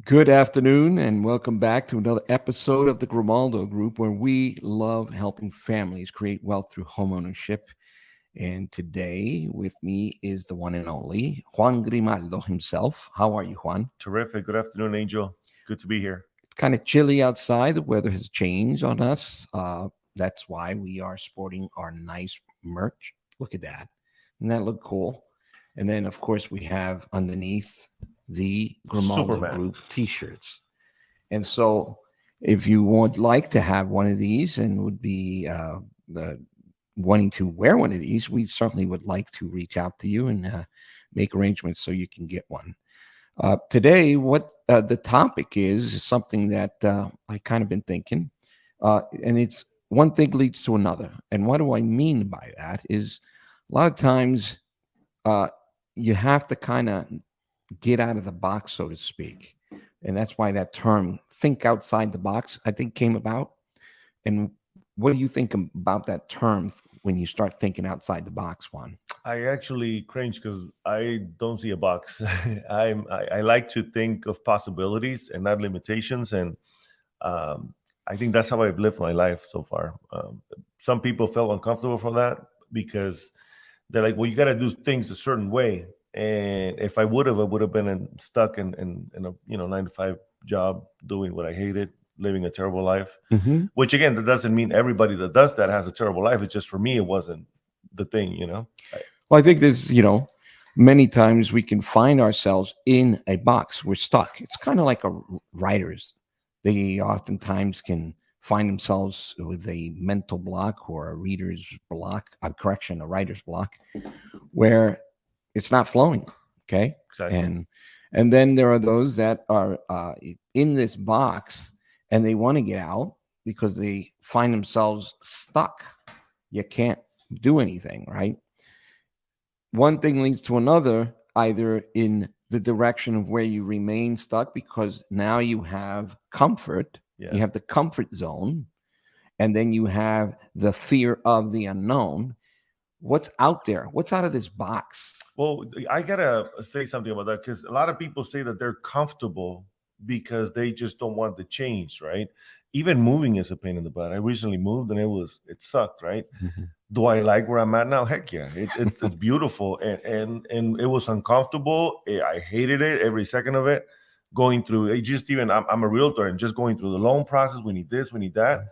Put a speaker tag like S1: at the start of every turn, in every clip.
S1: Good afternoon, and welcome back to another episode of the Grimaldo Group, where we love helping families create wealth through homeownership. And today, with me is the one and only Juan Grimaldo himself. How are you, Juan?
S2: Terrific. Good afternoon, Angel. Good to be here.
S1: It's kind of chilly outside. The weather has changed on us. That's why we are sporting our nice merch. Look at that. Doesn't that look cool? And then, of course, we have underneath the Grimaldo
S2: Superman.
S1: Group t shirts. And so, if you would like to have one of these and would be wanting to wear one of these, we certainly would like to reach out to you and make arrangements so you can get one. Today, what the topic is something that I kind of been thinking, and it's one thing leads to another. And what do I mean by that is a lot of times uh, you have to kind of get out of the box, so to speak. And that's why that term, think outside the box, I think came about. And what do you think about that term when you start thinking outside the box, Juan?
S2: I actually cringe because I don't see a box. I like to think of possibilities and not limitations, and I think that's how I've lived my life so far. Some people felt uncomfortable for that because they're like, "Well, you got to do things a certain way." And if I would have been stuck in a 9 to 5 job doing what I hated, living a terrible life.
S1: Mm-hmm.
S2: Which again, that doesn't mean everybody that does that has a terrible life. It's just for me, it wasn't the thing.
S1: Well, I think there's, many times we can find ourselves in a box. We're stuck. It's kind of like a writers. They oftentimes can find themselves with a mental block or a reader's block, a writer's block, where it's not flowing. Okay.
S2: Exactly.
S1: And then there are those that are in this box and they want to get out because they find themselves stuck. You can't do anything, right? One thing leads to another, either in the direction of where you remain stuck because now you have comfort,
S2: Yeah.
S1: you have the comfort zone, and then you have the fear of the unknown. What's out there? What's out of this box?
S2: Well, I gotta say something about that because a lot of people say that they're comfortable because they just don't want the change, right? Even moving is a pain in the butt. I recently moved and it sucked, right?
S1: Mhm.
S2: Do I like where I'm at now? Heck yeah, it's beautiful and it was uncomfortable. I hated it every second of it. Going through it, just even I'm a realtor and just going through the loan process. We need this, we need that.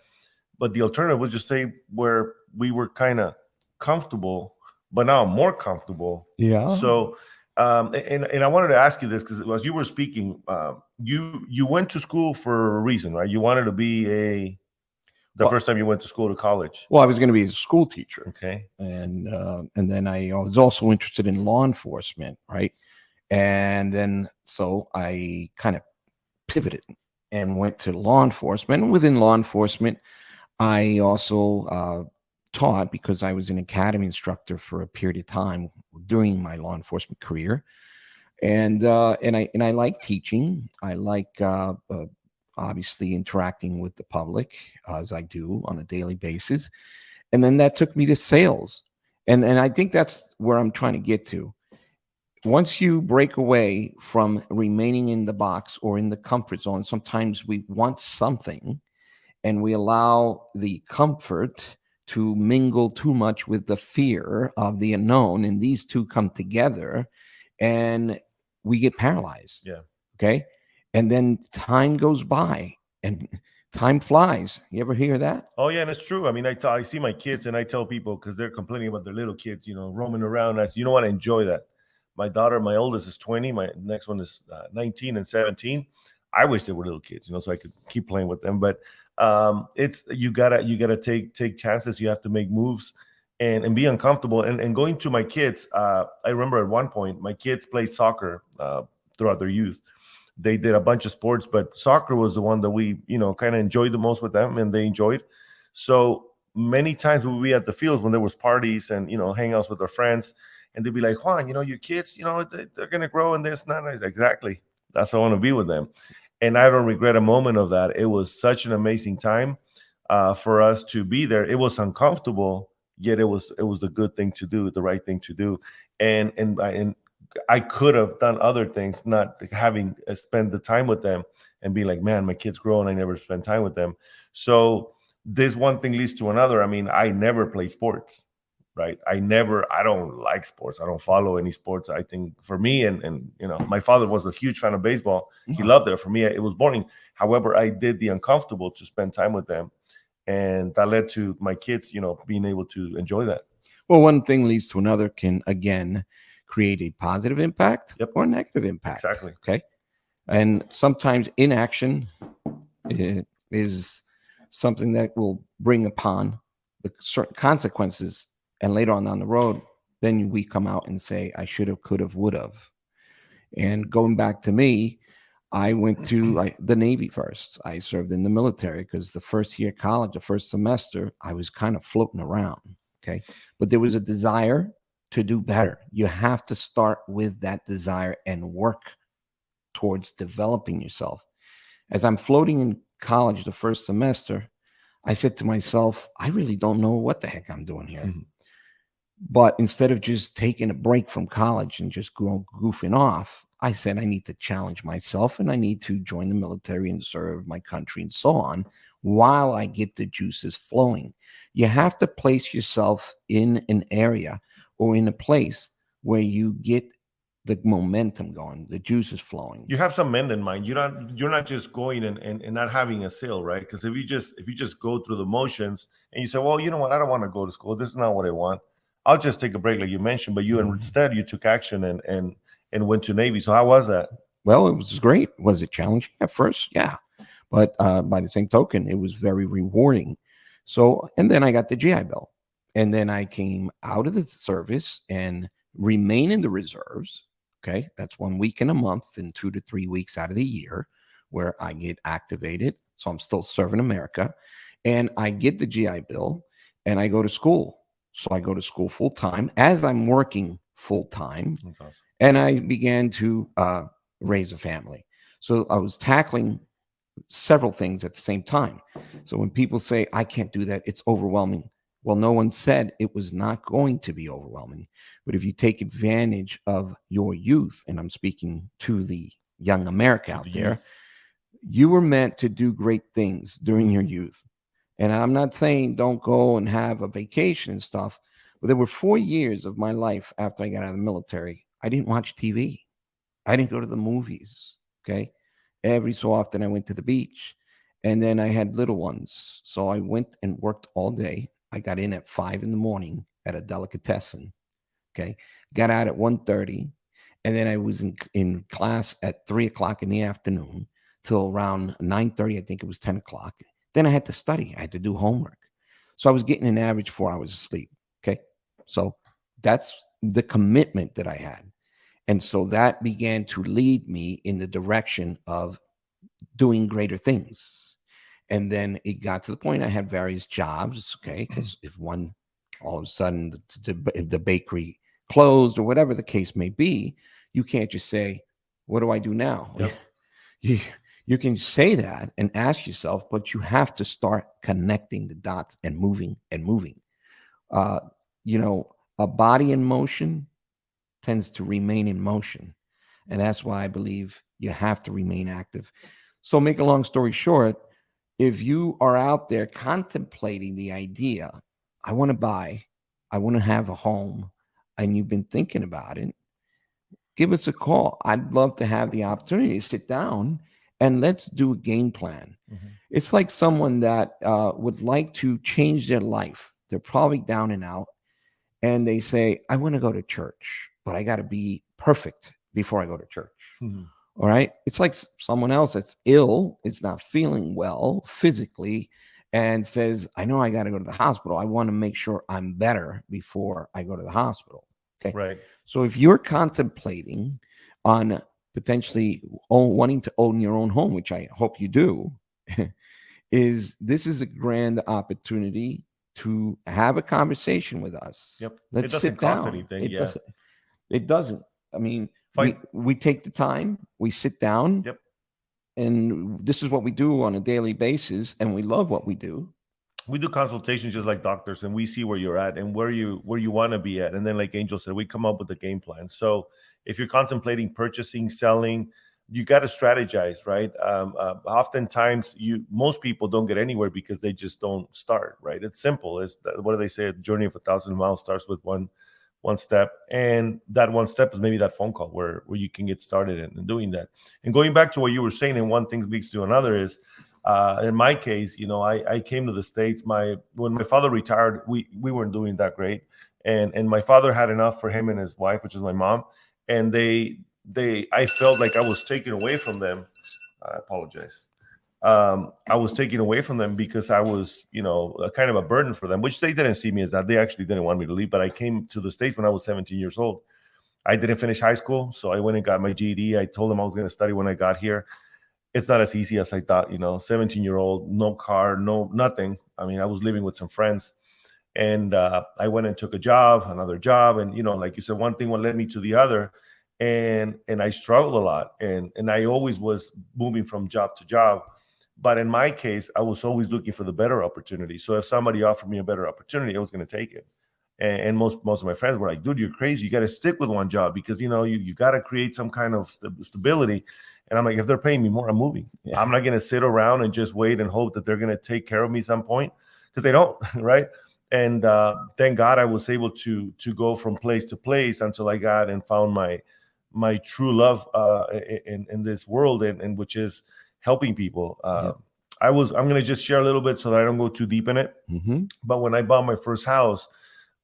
S2: But the alternative was just say where we were kind of comfortable, but now I'm more comfortable.
S1: Yeah.
S2: So, and I wanted to ask you this because as you were speaking, you went to school for a reason, right? You wanted to be the
S1: Well,
S2: first time you went to school to college.
S1: well, I was going to be a school teacher,
S2: Okay.
S1: and then I was also interested in law enforcement, right? And then so I kind of pivoted and went to law enforcement. And within law enforcement, I also taught because I was an academy instructor for a period of time during my law enforcement career, and I like teaching. I like obviously interacting with the public as I do on a daily basis, and then that took me to sales, and I think that's where I'm trying to get to. Once you break away from remaining in the box or in the comfort zone, sometimes we want something and we allow the comfort to mingle too much with the fear of the unknown, and these two come together and we get paralyzed.
S2: Yeah.
S1: Okay. And then time goes by and time flies. You ever hear that?
S2: Oh yeah, and it's true. I mean, I see my kids and I tell people because they're complaining about their little kids, roaming around. I say, you know what? I enjoy that. My daughter, my oldest is 20. My next one is 19 and 17. I wish they were little kids, so I could keep playing with them. But it's you gotta take chances. You have to make moves and be uncomfortable. And going to my kids, I remember at one point my kids played soccer throughout their youth. They did a bunch of sports, but soccer was the one that we, kind of enjoyed the most with them, and they enjoyed. So many times we would be at the fields when there was parties and hangouts with our friends, and they'd be like, Juan, your kids, they're gonna grow and this, not nice. Exactly. That's why I want to be with them, and I don't regret a moment of that. It was such an amazing time for us to be there. It was uncomfortable, yet it was the good thing to do, the right thing to do, and I could have done other things, not having spent the time with them and be like, man, my kid's grown. I never spent time with them. So this one thing leads to another. I mean, I never play sports, right? I don't like sports. I don't follow any sports. I think for me, and my father was a huge fan of baseball. He loved it. For me, it was boring. However, I did the uncomfortable to spend time with them. And that led to my kids, being able to enjoy that.
S1: Well, one thing leads to another can, again, create a positive impact or a negative impact.
S2: Exactly.
S1: Okay. And sometimes inaction is something that will bring upon the certain consequences. And later on down the road, then we come out and say, I should have, could have, would have. And going back to me, I went to the Navy first. I served in the military because the first year of college, the first semester, I was kind of floating around. Okay. But there was a desire to do better. You have to start with that desire and work towards developing yourself. As I'm floating in college the first semester, I said to myself, I really don't know what the heck I'm doing here. Mm-hmm. But instead of just taking a break from college and just goofing off, I said, I need to challenge myself and I need to join the military and serve my country and so on while I get the juices flowing. You have to place yourself in an area or in a place where you get the momentum going, the juices flowing.
S2: You have some end in mind. You're not just going and not having a sail, right? Because if you just go through the motions and you say, well, you know what, I don't want to go to school. This is not what I want. I'll just take a break, like you mentioned. But instead you took action and went to Navy. So how was that?
S1: Well, it was great. Was it challenging at first? Yeah. But by the same token, it was very rewarding. So, and then I got the GI Bill. And then I came out of the service and remain in the reserves. Okay. That's 1 week in a month and 2 to 3 weeks out of the year where I get activated. So I'm still serving America. And I get the GI Bill and I go to school. So I go to school full time as I'm working full time.
S2: That's awesome.
S1: And I began to raise a family. So I was tackling several things at the same time. So when people say, I can't do that, it's overwhelming. Well, no one said it was not going to be overwhelming. But if you take advantage of your youth, and I'm speaking to the young America out there, you were meant to do great things during your youth. And I'm not saying don't go and have a vacation and stuff, but there were 4 years of my life after I got out of the military. I didn't watch TV. I didn't go to the movies. Okay. Every so often I went to the beach, and then I had little ones. So I went and worked all day. I got in at 5 a.m. at a delicatessen. Okay. Got out at 1:30. And then I was in class at 3:00 in the afternoon till around 9:30. I think it was 10 o'clock. Then I had to study. I had to do homework. So I was getting an average 4 hours of sleep. Okay. So that's the commitment that I had. And so that began to lead me in the direction of doing greater things. And then it got to the point I had various jobs. Okay. Because if one, all of a sudden the bakery closed or whatever the case may be, you can't just say, what do I do now?
S2: Yep.
S1: You can say that and ask yourself, but you have to start connecting the dots and moving and moving. A body in motion tends to remain in motion. And that's why I believe you have to remain active. So make a long story short, if you are out there contemplating the idea, I want to have a home, and you've been thinking about it, give us a call. I'd love to have the opportunity to sit down and let's do a game plan. Mm-hmm. It's like someone that would like to change their life. They're probably down and out, and they say, I want to go to church, but I got to be perfect before I go to church. Mm-hmm. All right. It's like someone else that's ill, is not feeling well physically, and says, I know I got to go to the hospital. I want to make sure I'm better before I go to the hospital. Okay.
S2: Right.
S1: So if you're contemplating on potentially wanting to own your own home, which I hope you do, this is a grand opportunity to have a conversation with us.
S2: Yep.
S1: Let's
S2: it doesn't
S1: sit
S2: cost
S1: down.
S2: anything.
S1: It doesn't. I mean, we take the time, we sit down.
S2: Yep.
S1: And this is what we do on a daily basis, and we love what we do.
S2: We do consultations just like doctors, and we see where you're at and where you want to be at. And then, like Angel said, we come up with a game plan. So if you're contemplating purchasing, selling, you got to strategize, right? Oftentimes, most people don't get anywhere because they just don't start, right? It's simple. What do they say? A journey of 1,000 miles starts with one step, and that one step is maybe that phone call where you can get started in doing that. And going back to what you were saying, and one thing leads to another is, in my case, I came to the States. When my father retired, we weren't doing that great, and my father had enough for him and his wife, which is my mom, and I felt like I was taken away from them. I apologize. I was taken away from them because I was, a kind of a burden for them, which they didn't see me as that. They actually didn't want me to leave, but I came to the States when I was 17 years old. I didn't finish high school, so I went and got my GED. I told them I was going to study when I got here. It's not as easy as I thought, 17-year-old, no car, no nothing. I mean, I was living with some friends, and I went and took another job, and like you said, one thing led me to the other, and I struggled a lot, and I always was moving from job to job. But in my case, I was always looking for the better opportunity. So if somebody offered me a better opportunity, I was going to take it. And most of my friends were like, dude, you're crazy. You got to stick with one job because, you got to create some kind of stability. And I'm like, if they're paying me more, I'm moving. Yeah. I'm not going to sit around and just wait and hope that they're going to take care of me some point, because they don't, right? And thank God I was able to go from place to place until I got and found my true love in this world, and which is helping people. I'm going to just share a little bit so that I don't go too deep in it.
S1: Mm-hmm.
S2: But when I bought my first house,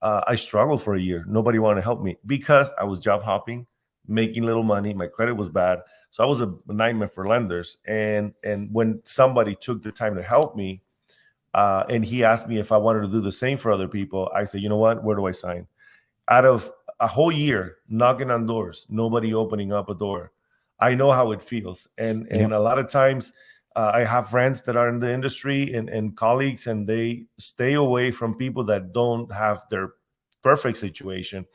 S2: I struggled for a year. Nobody wanted to help me because I was job hopping, making little money. My credit was bad. So I was a nightmare for lenders. And when somebody took the time to help me, and he asked me if I wanted to do the same for other people, I said, you know what, where do I sign? Out of a whole year knocking on doors, nobody opening up a door, I know how it feels. And a lot of times I have friends that are in the industry and colleagues, and they stay away from people that don't have their perfect situation.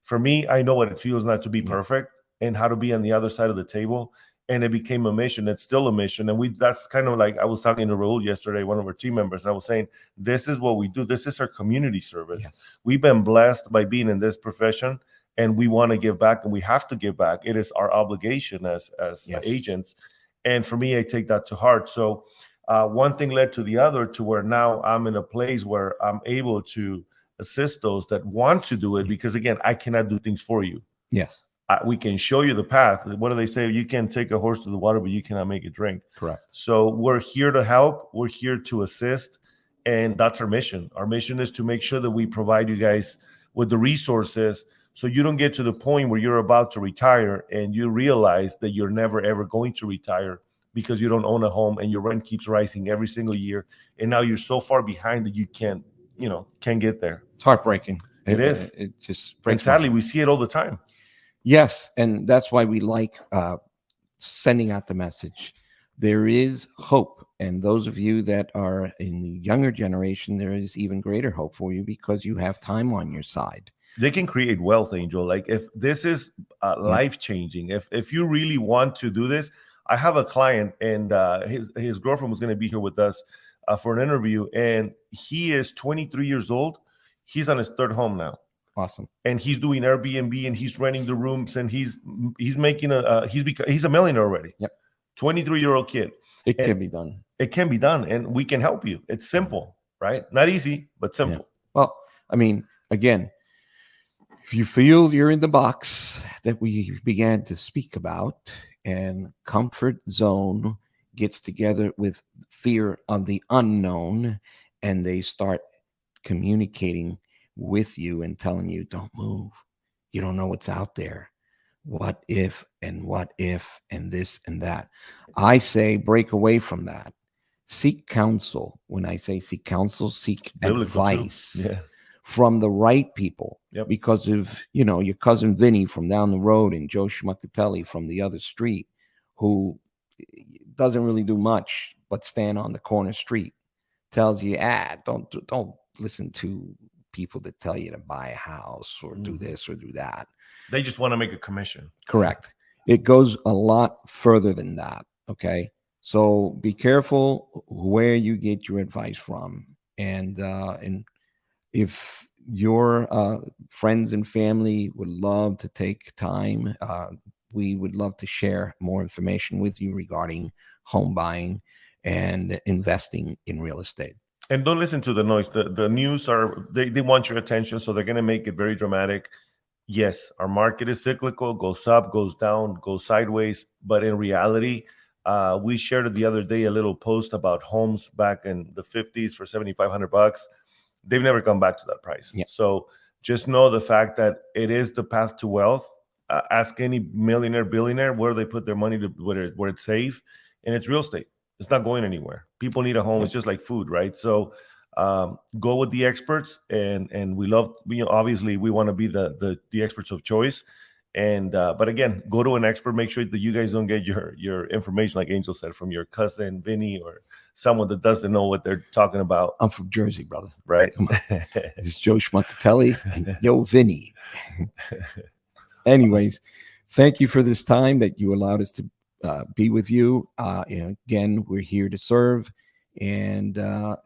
S2: For me, I know what it feels not to be perfect and how to be on the other side of the table. And it became a mission. It's still a mission. And that's kind of like, I was talking to Raul yesterday, one of our team members, and I was saying, this is what we do. This is our community service. Yes. We've been blessed by being in this profession, and we want to give back, and we have to give back. It is our obligation as agents. And for me, I take that to heart. So one thing led to the other, to where now I'm in a place where I'm able to assist those that want to do it, because again, I cannot do things for you.
S1: Yes.
S2: We can show you the path. What do they say? You can take a horse to the water, but you cannot make it drink.
S1: Correct.
S2: So we're here to help. We're here to assist. And that's our mission. Our mission is to make sure that we provide you guys with the resources, so you don't get to the point where you're about to retire and you realize that you're never, ever going to retire because you don't own a home and your rent keeps rising every single year. And now you're so far behind that you can't get there.
S1: It's heartbreaking.
S2: It is.
S1: It just breaks.
S2: And sadly, we see it all the time.
S1: Yes. And that's why we like sending out the message. There is hope. And those of you that are in the younger generation, there is even greater hope for you because you have time on your side.
S2: They can create wealth, Angel. Like, if this is life-changing, if you really want to do this, I have a client, and his girlfriend was going to be here with us for an interview, and he is 23 years old. He's on his third home now.
S1: Awesome.
S2: And he's doing Airbnb, and he's renting the rooms, and he's making he's a millionaire already.
S1: Yep.
S2: 23-year-old kid.
S1: It can be done.
S2: It can be done, and we can help you. It's simple, right? Not easy, but simple.
S1: Yeah. Well, I mean, again, if you feel you're in the box that we began to speak about, and Comfort Zone gets together with fear of the unknown, and they start communicating with you and telling you, don't move. You don't know what's out there. What if and this and that. I say break away from that. Seek counsel. When I say seek counsel, seek advice from the right people.
S2: Yep.
S1: Because of, your cousin Vinny from down the road and Joe Schmuckatelli from the other street, who doesn't really do much but stand on the corner street, tells you, don't listen to people that tell you to buy a house or do this or do that.
S2: They just want to make a commission.
S1: Correct. It goes a lot further than that. Okay. So be careful where you get your advice from. And if your friends and family would love to take time, we would love to share more information with you regarding home buying and investing in real estate.
S2: And don't listen to the noise. The news they want your attention, so they're going to make it very dramatic. Yes, our market is cyclical, goes up, goes down, goes sideways. But in reality, we shared the other day a little post about homes back in the 50s for $7,500. They've never come back to that price.
S1: Yeah.
S2: So just know the fact that it is the path to wealth. Ask any millionaire, billionaire where they put their money to where it's safe, and it's real estate. It's not going anywhere. People need a home.
S1: Yeah.
S2: It's just like food, right? So go with the experts, and we love. Obviously we want to be the experts of choice. And but again, go to an expert. Make sure that you guys don't get your information, like Angel said, from your cousin Vinny or someone that doesn't know what they're talking about.
S1: I'm from Jersey, brother.
S2: Right.
S1: This is Joe Schmuckatelli and Yo Vinny. Anyways, thank you for this time that you allowed us to be with you. And again, we're here to serve. And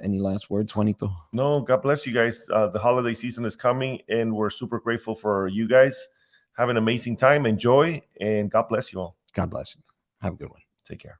S1: any last words, Juanito?
S2: No, God bless you guys. The holiday season is coming, and we're super grateful for you guys. Have an amazing time. Enjoy, and God bless you all.
S1: God bless you. Have a good one.
S2: Take care.